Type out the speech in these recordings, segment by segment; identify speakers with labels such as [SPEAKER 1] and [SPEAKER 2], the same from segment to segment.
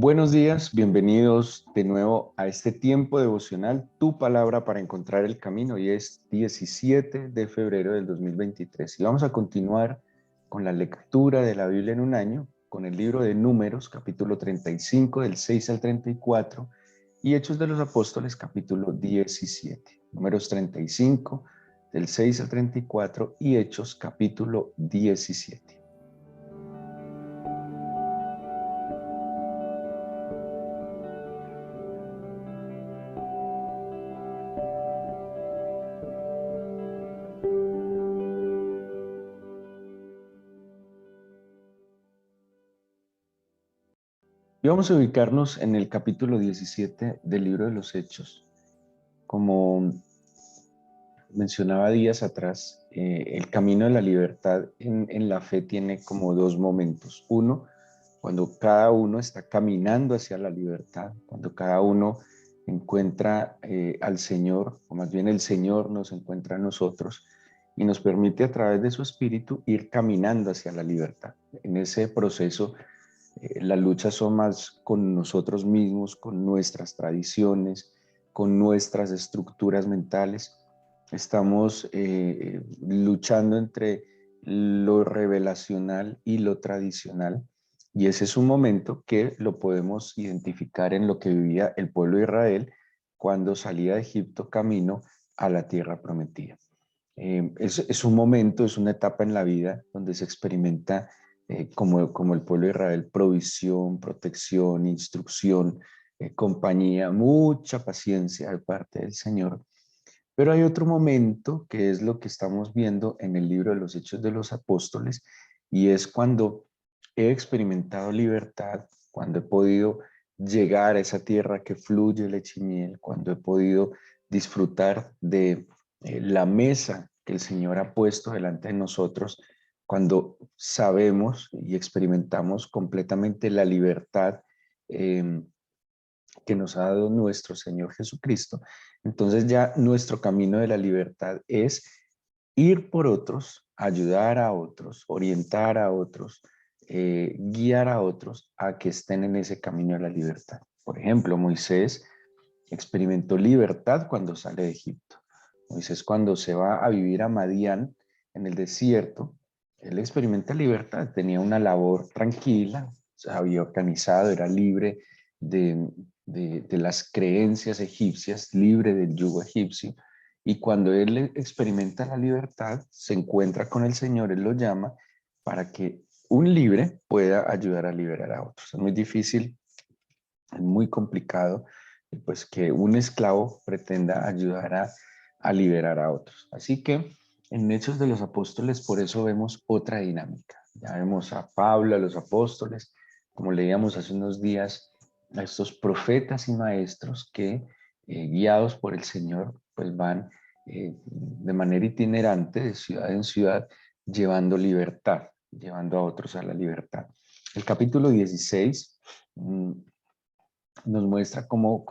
[SPEAKER 1] Buenos días, bienvenidos de nuevo a este tiempo devocional, Tu Palabra para Encontrar el Camino. Hoy es 17 de febrero del 2023 y vamos a continuar con la lectura de la Biblia en un año, con el libro de Números, capítulo 35, del 6 al 34, y Hechos de los Apóstoles, capítulo 17. Números 35, del 6 al 34, y Hechos, capítulo 17. Y vamos a ubicarnos en el capítulo 17 del libro de los Hechos. Como mencionaba días atrás, el camino de la libertad en la fe tiene como dos momentos. Uno, cuando cada uno está caminando hacia la libertad, cuando cada uno encuentra al Señor, o más bien el Señor nos encuentra a nosotros y nos permite a través de su espíritu ir caminando hacia la libertad. En ese proceso, las luchas son más con nosotros mismos, con nuestras tradiciones, con nuestras estructuras mentales. Estamos luchando entre lo revelacional y lo tradicional. Y ese es un momento que lo podemos identificar en lo que vivía el pueblo de Israel cuando salía de Egipto camino a la tierra prometida. Es un momento, es una etapa en la vida donde se experimenta como el pueblo de Israel, provisión, protección, instrucción, compañía, mucha paciencia de parte del Señor. Pero hay otro momento que es lo que estamos viendo en el libro de los Hechos de los Apóstoles, y es cuando he experimentado libertad, cuando he podido llegar a esa tierra que fluye leche y miel, cuando he podido disfrutar de la mesa que el Señor ha puesto delante de nosotros, cuando sabemos y experimentamos completamente la libertad eh, que nos ha dado nuestro Señor Jesucristo. Entonces ya nuestro camino de la libertad es ir por otros, ayudar a otros, orientar a otros, guiar a otros a que estén en ese camino de la libertad. Por ejemplo, Moisés experimentó libertad cuando sale de Egipto. Moisés, cuando se va a vivir a Madián, en el desierto, él experimenta libertad, tenía una labor tranquila, se había organizado, era libre de, de las creencias egipcias, libre del yugo egipcio. Y cuando él experimenta la libertad, se encuentra con el Señor, él lo llama para que un libre pueda ayudar a liberar a otros. Es muy difícil, es muy complicado, pues que un esclavo pretenda ayudar a liberar a otros. Así que en Hechos de los Apóstoles por eso vemos otra dinámica. Ya vemos a Pablo, a los apóstoles, como leíamos hace unos días, a estos profetas y maestros que guiados por el Señor pues van de manera itinerante de ciudad en ciudad llevando libertad, llevando a otros a la libertad. El capítulo 16 nos muestra cómo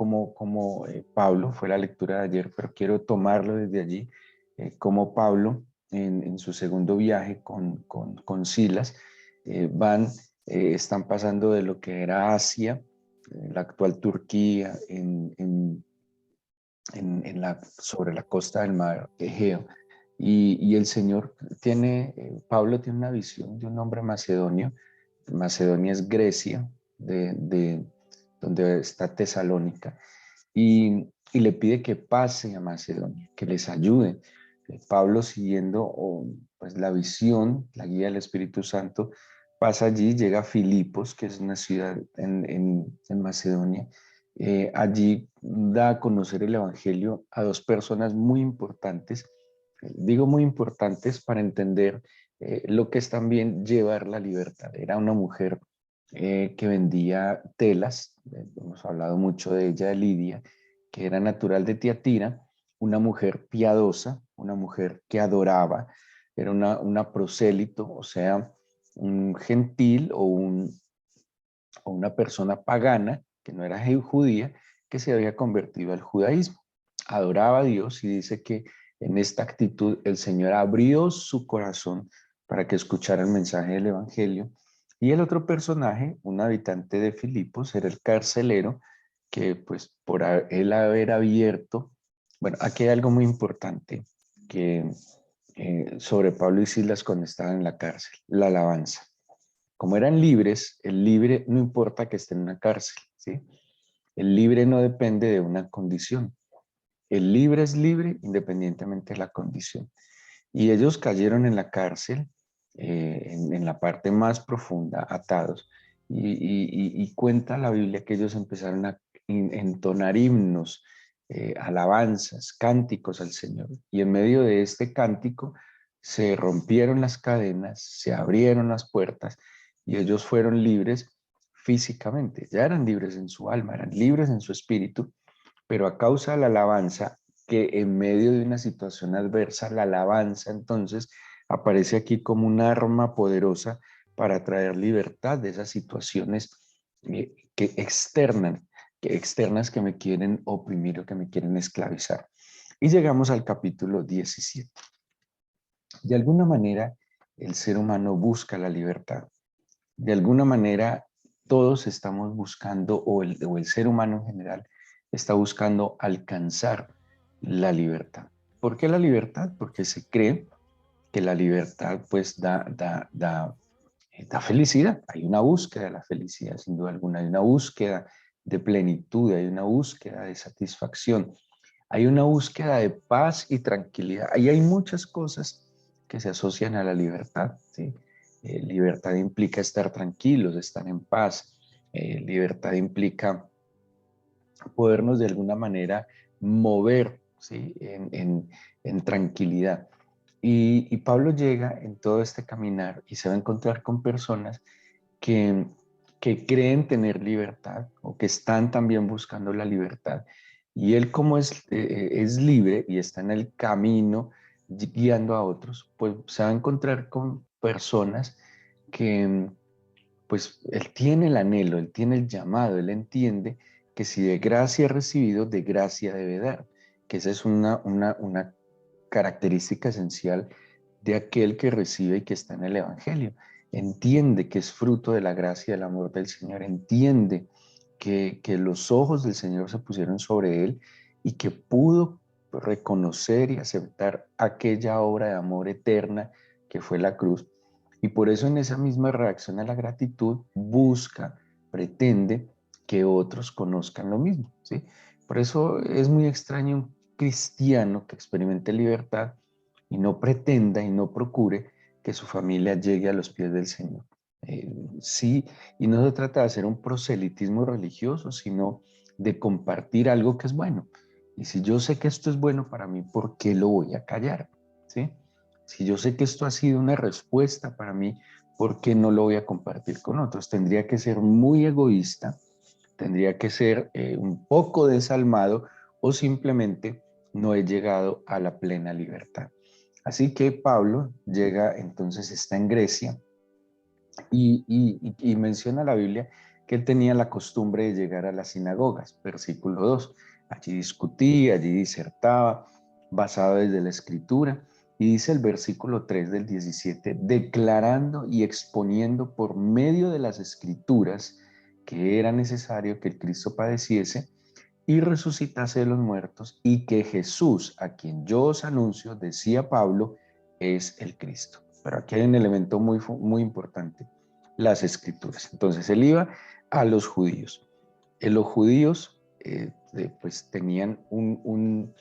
[SPEAKER 1] Pablo, fue la lectura de ayer, pero quiero tomarlo desde allí, cómo Pablo en su segundo viaje con Silas están pasando de lo que era Asia, la actual Turquía, sobre la costa del mar Egeo. Y el Señor Pablo tiene una visión de un hombre macedonio. Macedonia es Grecia, donde está Tesalónica, y le pide que pase a Macedonia, que les ayude. Pablo, siguiendo pues, la visión, la guía del Espíritu Santo, pasa allí, llega a Filipos, que es una ciudad en Macedonia. Allí da a conocer el Evangelio a dos personas muy importantes. Digo muy importantes para entender lo que es también llevar la libertad. Era una mujer que vendía telas, hemos hablado mucho de ella, de Lidia, que era natural de Tiatira, una mujer piadosa, una mujer que adoraba, era una prosélito, o sea, un gentil o una persona pagana, que no era judía, que se había convertido al judaísmo. Adoraba a Dios y dice que en esta actitud el Señor abrió su corazón para que escuchara el mensaje del Evangelio Y el otro personaje, un habitante de Filipos, era el carcelero, que pues por él haber abierto, bueno, aquí hay algo muy importante que sobre Pablo y Silas cuando estaban en la cárcel, la alabanza. Como eran libres, el libre no importa que esté en una cárcel, ¿sí? El libre no depende de una condición. El libre es libre independientemente de la condición. Y ellos cayeron en la cárcel, en la parte más profunda, atados. Y cuenta la Biblia que ellos empezaron a entonar himnos, alabanzas, cánticos al Señor. Y en medio de este cántico se rompieron las cadenas, se abrieron las puertas y ellos fueron libres físicamente. Ya eran libres en su alma, eran libres en su espíritu, pero a causa de la alabanza, que en medio de una situación adversa, la alabanza entonces aparece aquí como un arma poderosa para traer libertad de esas situaciones externas que me quieren oprimir o que me quieren esclavizar. Y llegamos al capítulo 17. De alguna manera, el ser humano busca la libertad. De alguna manera, todos estamos buscando, o el ser humano en general, está buscando alcanzar la libertad. ¿Por qué la libertad? Porque se cree que la libertad pues da felicidad. Hay una búsqueda de la felicidad, sin duda alguna. Hay una búsqueda de plenitud, hay una búsqueda de satisfacción, hay una búsqueda de paz y tranquilidad. Ahí hay muchas cosas que se asocian a la libertad, ¿sí? Libertad implica estar tranquilos, estar en paz. Libertad implica podernos de alguna manera mover, ¿sí? En tranquilidad. Y Pablo llega en todo este caminar y se va a encontrar con personas que, que creen tener libertad o que están también buscando la libertad. Y él como es libre y está en el camino guiando a otros, pues se va a encontrar con personas que pues él tiene el anhelo, él tiene el llamado, él entiende que si de gracia ha recibido, de gracia debe dar, que esa es una característica esencial de aquel que recibe y que está en el Evangelio. Entiende que es fruto de la gracia y del amor del Señor, entiende que los ojos del Señor se pusieron sobre él y que pudo reconocer y aceptar aquella obra de amor eterna que fue la cruz. Y por eso en esa misma reacción a la gratitud busca, pretende que otros conozcan lo mismo, ¿sí? Por eso es muy extraño un cristiano que experimente libertad y no pretenda y no procure que su familia llegue a los pies del Señor. Sí, y no se trata de hacer un proselitismo religioso, sino de compartir algo que es bueno. Y si yo sé que esto es bueno para mí, ¿por qué lo voy a callar? ¿Sí? Si yo sé que esto ha sido una respuesta para mí, ¿por qué no lo voy a compartir con otros? Tendría que ser muy egoísta, tendría que ser un poco desalmado o simplemente no he llegado a la plena libertad. Así que Pablo llega, entonces está en Grecia y menciona la Biblia que él tenía la costumbre de llegar a las sinagogas, versículo 2. Allí discutía, allí disertaba, basado desde la escritura. Y dice el versículo 3 del 17, declarando y exponiendo por medio de las escrituras que era necesario que el Cristo padeciese y resucitase de los muertos y que Jesús, a quien yo os anuncio, decía Pablo, es el Cristo. Pero aquí hay un elemento muy importante, las escrituras. Entonces él iba a los judíos. Los judíos pues tenían un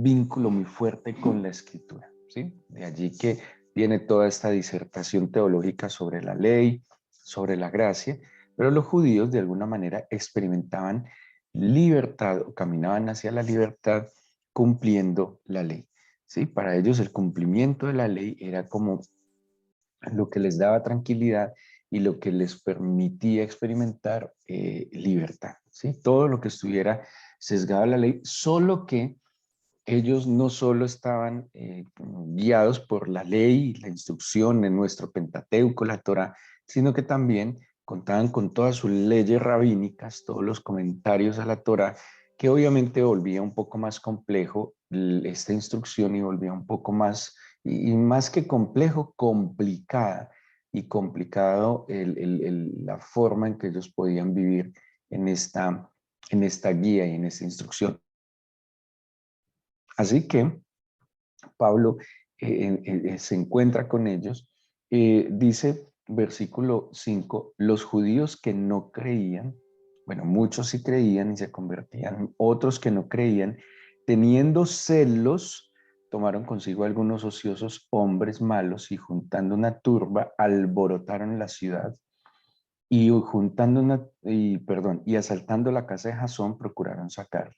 [SPEAKER 1] vínculo muy fuerte con la escritura, ¿sí? De allí que viene toda esta disertación teológica sobre la ley, sobre la gracia, pero los judíos de alguna manera experimentaban libertad o caminaban hacia la libertad cumpliendo la ley. ¿Sí? Para ellos el cumplimiento de la ley era como lo que les daba tranquilidad y lo que les permitía experimentar libertad. ¿Sí? Todo lo que estuviera sesgado a la ley, solo que ellos no solo estaban guiados por la ley, la instrucción en nuestro Pentateuco, la Torá, sino que también contaban con todas sus leyes rabínicas, todos los comentarios a la Torá, que obviamente volvía un poco más complejo esta instrucción y volvía un poco más, y más que complejo, complicada y complicado la forma en que ellos podían vivir en esta guía y en esta instrucción. Así que Pablo se encuentra con ellos, dice versículo 5, los judíos que no creían, bueno, muchos sí creían y se convertían, otros que no creían, teniendo celos, tomaron consigo algunos ociosos hombres malos y juntando una turba, alborotaron la ciudad y y asaltando la casa de Jasón, procuraron sacarle.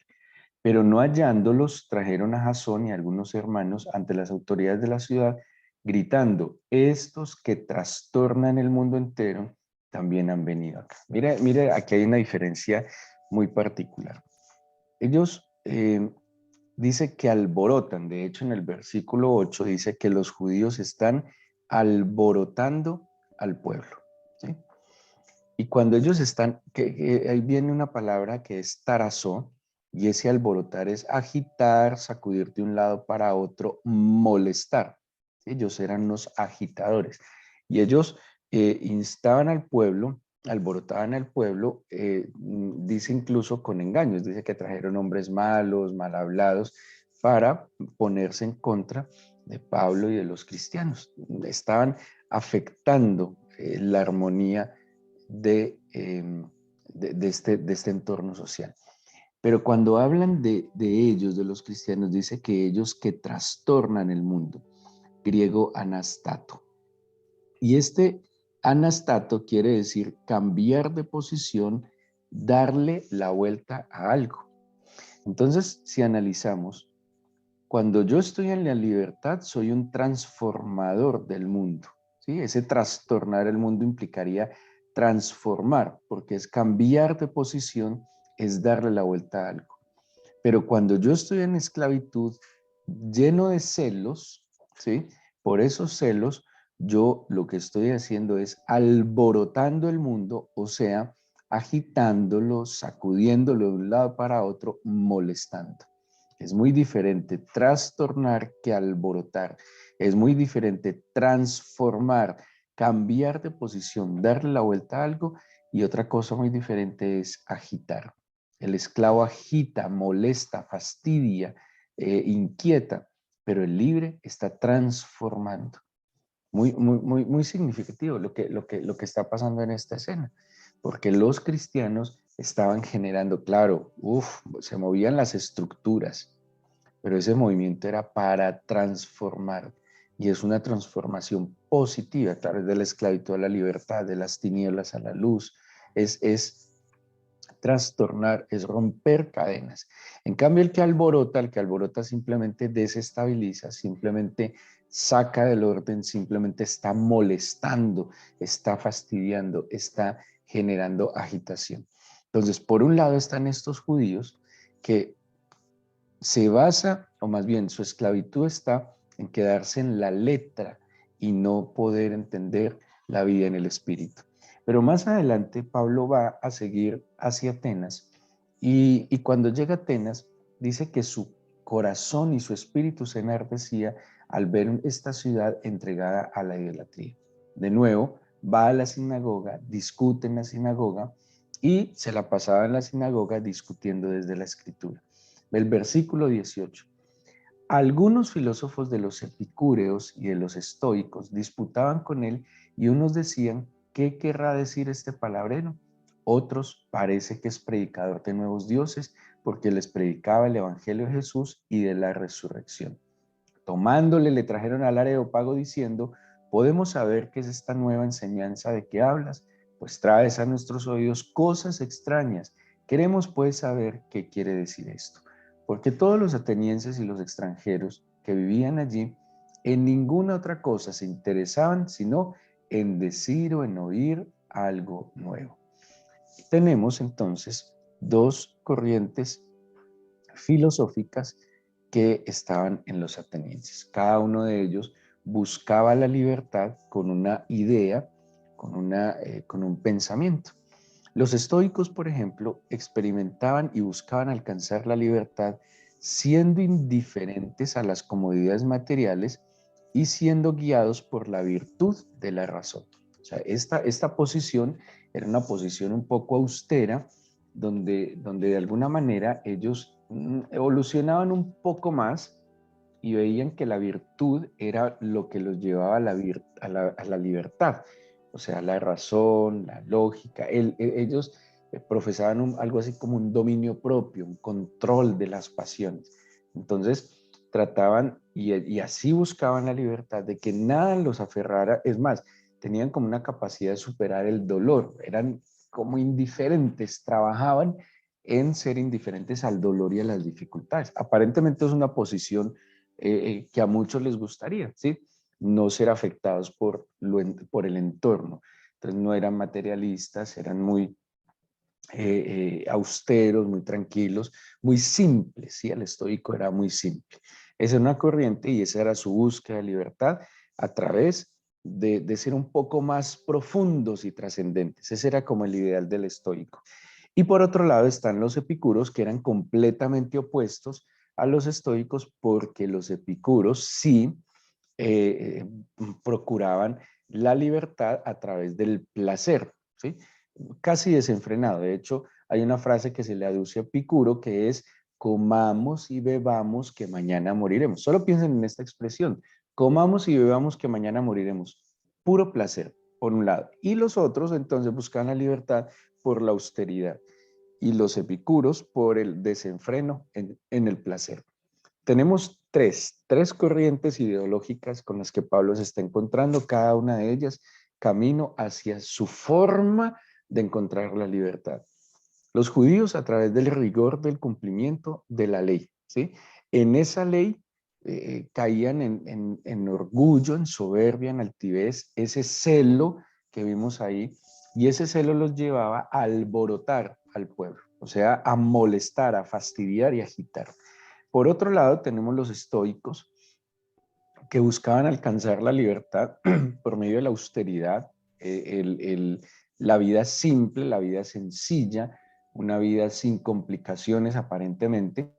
[SPEAKER 1] Pero no hallándolos, trajeron a Jasón y a algunos hermanos ante las autoridades de la ciudad, gritando, estos que trastornan el mundo entero también han venido acá. Mire, mire, aquí hay una diferencia muy particular. Ellos dice que alborotan, de hecho en el versículo 8 dice que los judíos están alborotando al pueblo, ¿sí? Y cuando ellos están, ahí viene una palabra que es tarazó, y ese alborotar es agitar, sacudir de un lado para otro, molestar. ¿Sí? Ellos eran unos agitadores. Y ellos instaban al pueblo, alborotaban al pueblo, dice incluso con engaños, dice que trajeron hombres malos, mal hablados, para ponerse en contra de Pablo y de los cristianos. Estaban afectando la armonía de este entorno social. Pero cuando hablan de ellos, de los cristianos, dice que ellos que trastornan el mundo, griego anastato. Y este anastato quiere decir cambiar de posición, darle la vuelta a algo. Entonces, si analizamos, cuando yo estoy en la libertad, soy un transformador del mundo. ¿Sí? Ese trastornar el mundo implicaría transformar, porque es cambiar de posición, es darle la vuelta a algo. Pero cuando yo estoy en esclavitud, lleno de celos, ¿sí? Por esos celos, yo lo que estoy haciendo es alborotando el mundo, o sea, agitándolo, sacudiéndolo de un lado para otro, molestando. Es muy diferente trastornar que alborotar. Es muy diferente transformar, cambiar de posición, darle la vuelta a algo, y otra cosa muy diferente es agitar. El esclavo agita, molesta, fastidia, inquieta, pero el libre está transformando. Muy significativo lo que está pasando en esta escena, porque los cristianos estaban generando, claro, se movían las estructuras, pero ese movimiento era para transformar, y es una transformación positiva, a través de la esclavitud a la libertad, de las tinieblas a la luz, es trastornar, es romper cadenas. En cambio, el que alborota simplemente desestabiliza, simplemente saca del orden, simplemente está molestando, está fastidiando, está generando agitación. Entonces, por un lado están estos judíos que se basa, o más bien su esclavitud está en quedarse en la letra y no poder entender la vida en el espíritu. Pero más adelante Pablo va a seguir hacia Atenas y cuando llega a Atenas dice que su corazón y su espíritu se enardecía al ver esta ciudad entregada a la idolatría. De nuevo, va a la sinagoga, discute en la sinagoga y se la pasaba en la sinagoga discutiendo desde la escritura. El versículo 18. Algunos filósofos de los epicúreos y de los estoicos disputaban con él y unos decían, ¿qué querrá decir este palabrero? Otros parece que es predicador de nuevos dioses porque les predicaba el evangelio de Jesús y de la resurrección. Tomándole le trajeron al Areópago diciendo, ¿podemos saber qué es esta nueva enseñanza de que hablas? Pues traes a nuestros oídos cosas extrañas. Queremos pues saber qué quiere decir esto. Porque todos los atenienses y los extranjeros que vivían allí en ninguna otra cosa se interesaban sino en decir o en oír algo nuevo. Tenemos entonces dos corrientes filosóficas que estaban en los atenienses. Cada uno de ellos buscaba la libertad con una idea, con un pensamiento. Los estoicos, por ejemplo, experimentaban y buscaban alcanzar la libertad siendo indiferentes a las comodidades materiales y siendo guiados por la virtud de la razón. sea, esta posición era una posición un poco austera, donde de alguna manera ellos evolucionaban un poco más y veían que la virtud era lo que los llevaba a la libertad, o sea, la razón, la lógica. Ellos profesaban algo así como un dominio propio, un control de las pasiones. Entonces, trataban y así buscaban la libertad de que nada los aferrara. Es más, tenían como una capacidad de superar el dolor, eran como indiferentes, trabajaban en ser indiferentes al dolor y a las dificultades. Aparentemente es una posición que a muchos les gustaría, ¿sí? No ser afectados por el entorno. Entonces no eran materialistas, eran muy austeros, muy tranquilos, muy simples, ¿sí? El estoico era muy simple. Esa era una corriente y esa era su búsqueda de libertad a través de ser un poco más profundos y trascendentes. Ese era como el ideal del estoico. Y por otro lado están los epicuros, que eran completamente opuestos a los estoicos, porque los epicuros sí eh, procuraban la libertad a través del placer, ¿sí? Casi desenfrenado. De hecho, hay una frase que se le aduce a Epicuro que es: comamos y bebamos que mañana moriremos. Solo piensen en esta expresión: comamos y bebamos que mañana moriremos. Puro placer, por un lado. Y los otros entonces buscan la libertad por la austeridad. Y los epicuros por el desenfreno en el placer. Tenemos tres corrientes ideológicas con las que Pablo se está encontrando, cada una de ellas camino hacia su forma de encontrar la libertad. Los judíos a través del rigor del cumplimiento de la ley, ¿sí? En esa ley caían en orgullo, en soberbia, en altivez, ese celo que vimos ahí, y ese celo los llevaba a alborotar al pueblo, o sea, a molestar, a fastidiar y agitar. Por otro lado, tenemos los estoicos, que buscaban alcanzar la libertad por medio de la austeridad, la vida simple, la vida sencilla, una vida sin complicaciones aparentemente.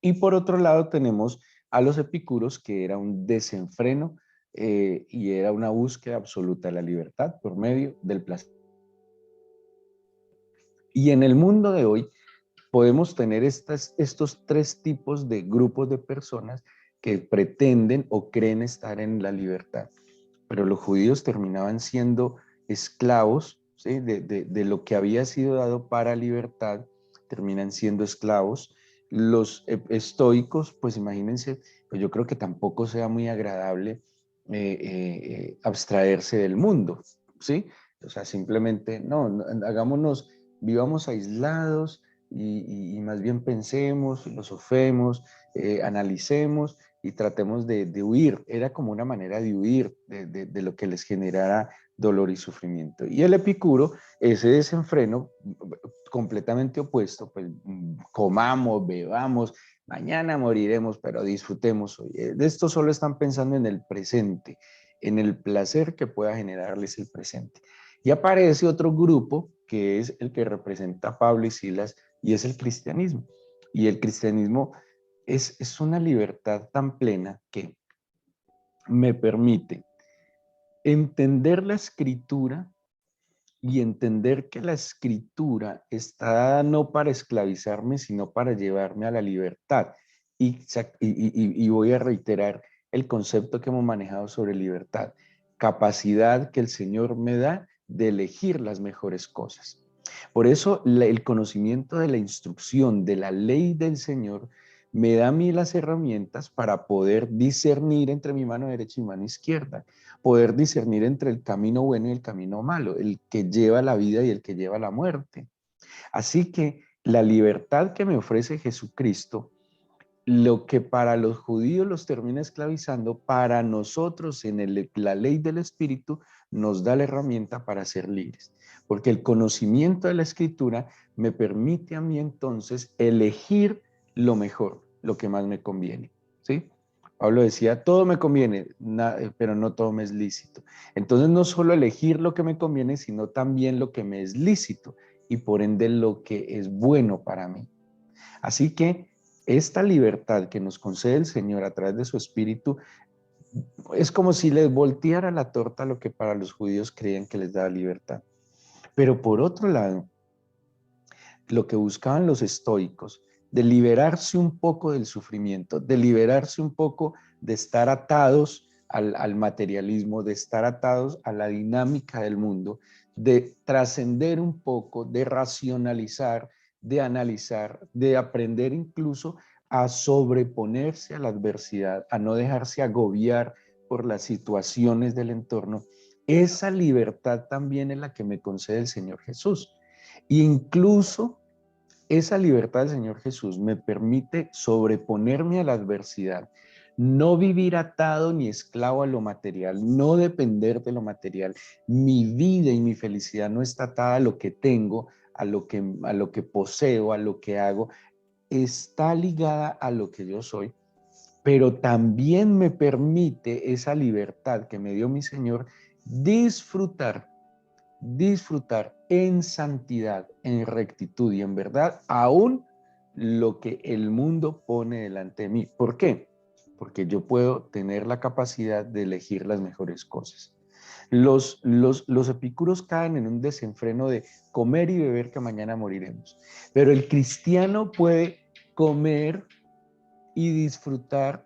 [SPEAKER 1] Y por otro lado tenemos a los epicuros, que era un desenfreno y era una búsqueda absoluta de la libertad por medio del placer. Y en el mundo de hoy podemos tener estos tres tipos de grupos de personas que pretenden o creen estar en la libertad. Pero los judíos terminaban siendo esclavos, ¿sí? de lo que había sido dado para libertad, terminan siendo esclavos. Los estoicos, pues imagínense, pues yo creo que tampoco sea muy agradable abstraerse del mundo, ¿sí? O sea, simplemente, no, hagámonos, vivamos aislados y más bien pensemos, filosofemos, analicemos y tratemos de huir. Era como una manera de huir de lo que les generara dolor y sufrimiento. Y el epicuro, ese desenfreno completamente opuesto, pues comamos, bebamos, mañana moriremos, pero disfrutemos hoy. De esto solo están pensando en el presente, en el placer que pueda generarles el presente. Y aparece otro grupo que es el que representa a Pablo y Silas, y es el cristianismo. Y el cristianismo es una libertad tan plena que me permite entender la escritura y entender que la escritura está dada no para esclavizarme, sino para llevarme a la libertad. Y voy a reiterar el concepto que hemos manejado sobre libertad: capacidad que el Señor me da de elegir las mejores cosas. Por eso el conocimiento de la instrucción, de la ley del Señor, me da a mí las herramientas para poder discernir entre mi mano derecha y mi mano izquierda, poder discernir entre el camino bueno y el camino malo, el que lleva la vida y el que lleva la muerte. Así que la libertad que me ofrece Jesucristo, lo que para los judíos los termina esclavizando, para nosotros la ley del Espíritu nos da la herramienta para ser libres. Porque el conocimiento de la Escritura me permite a mí entonces elegir lo mejor, lo que más me conviene. ¿Sí? Pablo decía: todo me conviene, pero no todo me es lícito. Entonces no solo elegir lo que me conviene, sino también lo que me es lícito y por ende lo que es bueno para mí. Así que esta libertad que nos concede el Señor a través de su Espíritu Es como si les volteara la torta a lo que para los judíos creían que les daba libertad. Pero por otro lado, lo que buscaban los estoicos, de liberarse un poco del sufrimiento, de liberarse un poco de estar atados al materialismo, de estar atados a la dinámica del mundo, de trascender un poco, de racionalizar, de analizar, de aprender incluso a sobreponerse a la adversidad, a no dejarse agobiar por las situaciones del entorno. Esa libertad también es la que me concede el Señor Jesús. Incluso esa libertad del Señor Jesús me permite sobreponerme a la adversidad, no vivir atado ni esclavo a lo material, no depender de lo material. Mi vida y mi felicidad no está atada a lo que tengo, a lo que poseo, a lo que hago, está ligada a lo que yo soy, pero también me permite esa libertad que me dio mi Señor disfrutar en santidad, en rectitud y en verdad, aún lo que el mundo pone delante de mí. ¿Por qué? Porque yo puedo tener la capacidad de elegir las mejores cosas. Los epicúreos caen en un desenfreno de comer y beber que mañana moriremos. Pero el cristiano puede comer y disfrutar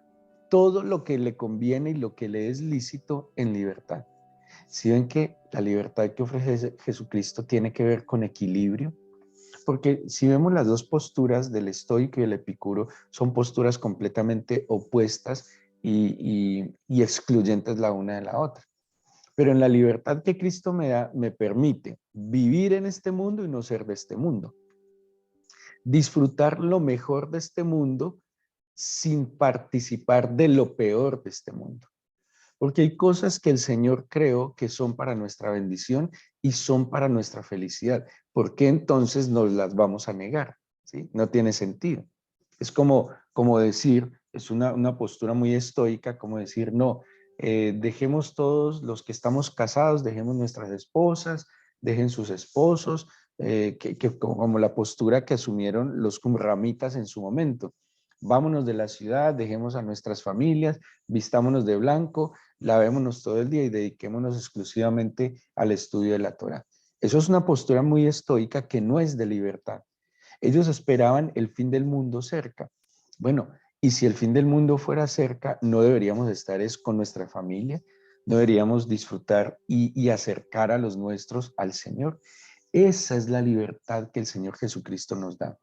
[SPEAKER 1] todo lo que le conviene y lo que le es lícito en libertad. Si ven que la libertad que ofrece Jesucristo tiene que ver con equilibrio, porque si vemos las dos posturas del estoico y el epicuro, son posturas completamente opuestas y excluyentes la una de la otra. Pero en la libertad que Cristo me da, me permite vivir en este mundo y no ser de este mundo. Disfrutar lo mejor de este mundo sin participar de lo peor de este mundo. Porque hay cosas que el Señor creó que son para nuestra bendición y son para nuestra felicidad. ¿Por qué entonces nos las vamos a negar? ¿Sí? No tiene sentido. Es como decir, es una postura muy estoica, como decir, no, dejemos todos los que estamos casados, dejemos nuestras esposas, dejen sus esposos, como la postura que asumieron los qumramitas en su momento. Vámonos de la ciudad, dejemos a nuestras familias, vistámonos de blanco, lavémonos todo el día y dediquémonos exclusivamente al estudio de la Torá. Eso es una postura muy estoica que no es de libertad. Ellos esperaban el fin del mundo cerca. Bueno, y si el fin del mundo fuera cerca, no deberíamos estar es con nuestra familia, no deberíamos disfrutar y acercar a los nuestros al Señor. Esa es la libertad que el Señor Jesucristo nos da,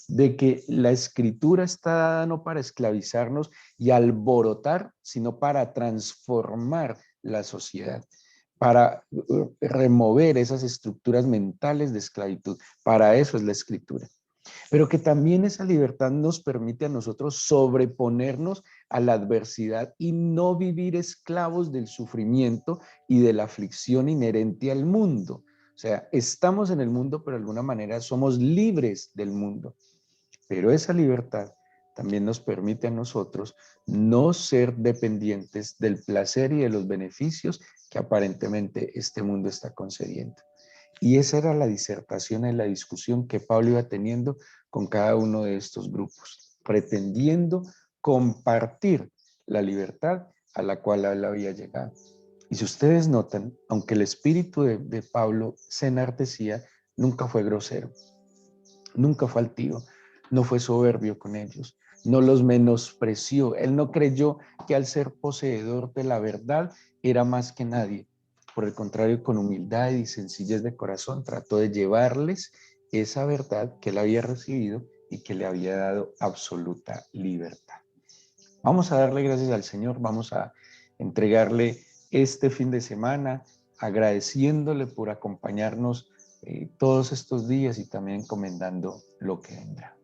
[SPEAKER 1] de que la escritura está dada no para esclavizarnos y alborotar, sino para transformar la sociedad, para remover esas estructuras mentales de esclavitud. Para eso es la escritura. Pero que también esa libertad nos permite a nosotros sobreponernos a la adversidad y no vivir esclavos del sufrimiento y de la aflicción inherente al mundo. O sea, estamos en el mundo, pero de alguna manera somos libres del mundo. Pero esa libertad también nos permite a nosotros no ser dependientes del placer y de los beneficios que aparentemente este mundo está concediendo. Y esa era la disertación y la discusión que Pablo iba teniendo con cada uno de estos grupos, pretendiendo compartir la libertad a la cual él había llegado. Y si ustedes notan, aunque el espíritu de Pablo se enartecía, nunca fue grosero, nunca fue altivo, no fue soberbio con ellos, no los menospreció. Él no creyó que al ser poseedor de la verdad era más que nadie. Por el contrario, con humildad y sencillez de corazón, trató de llevarles esa verdad que él había recibido y que le había dado absoluta libertad. Vamos a darle gracias al Señor, vamos a entregarle este fin de semana, agradeciéndole por acompañarnos todos estos días y también encomendando lo que vendrá.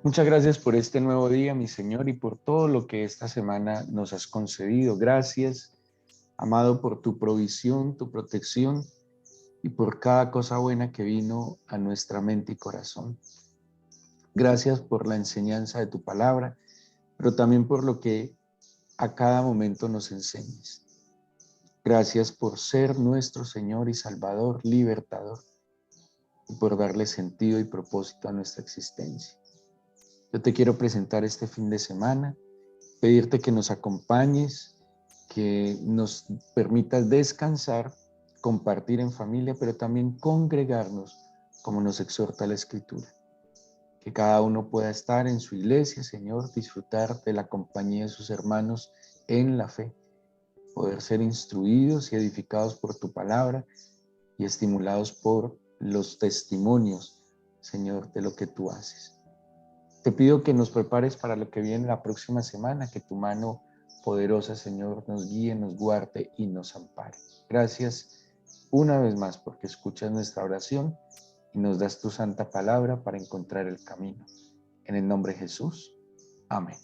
[SPEAKER 1] Muchas gracias por este nuevo día, mi Señor, y por todo lo que esta semana nos has concedido. Gracias, amado, por tu provisión, tu protección y por cada cosa buena que vino a nuestra mente y corazón. Gracias por la enseñanza de tu palabra, pero también por lo que a cada momento nos enseñes. Gracias por ser nuestro Señor y Salvador, libertador. y por darle sentido y propósito a nuestra existencia. Yo te quiero presentar este fin de semana, pedirte que nos acompañes, que nos permitas descansar, compartir en familia, pero también congregarnos como nos exhorta la Escritura. Que cada uno pueda estar en su iglesia, Señor, disfrutar de la compañía de sus hermanos en la fe, poder ser instruidos y edificados por tu palabra y estimulados por los testimonios, Señor, de lo que tú haces. Te pido que nos prepares para lo que viene la próxima semana, que tu mano poderosa, Señor, nos guíe, nos guarde y nos ampare. Gracias una vez más porque escuchas nuestra oración y nos das tu santa palabra para encontrar el camino. En el nombre de Jesús. Amén.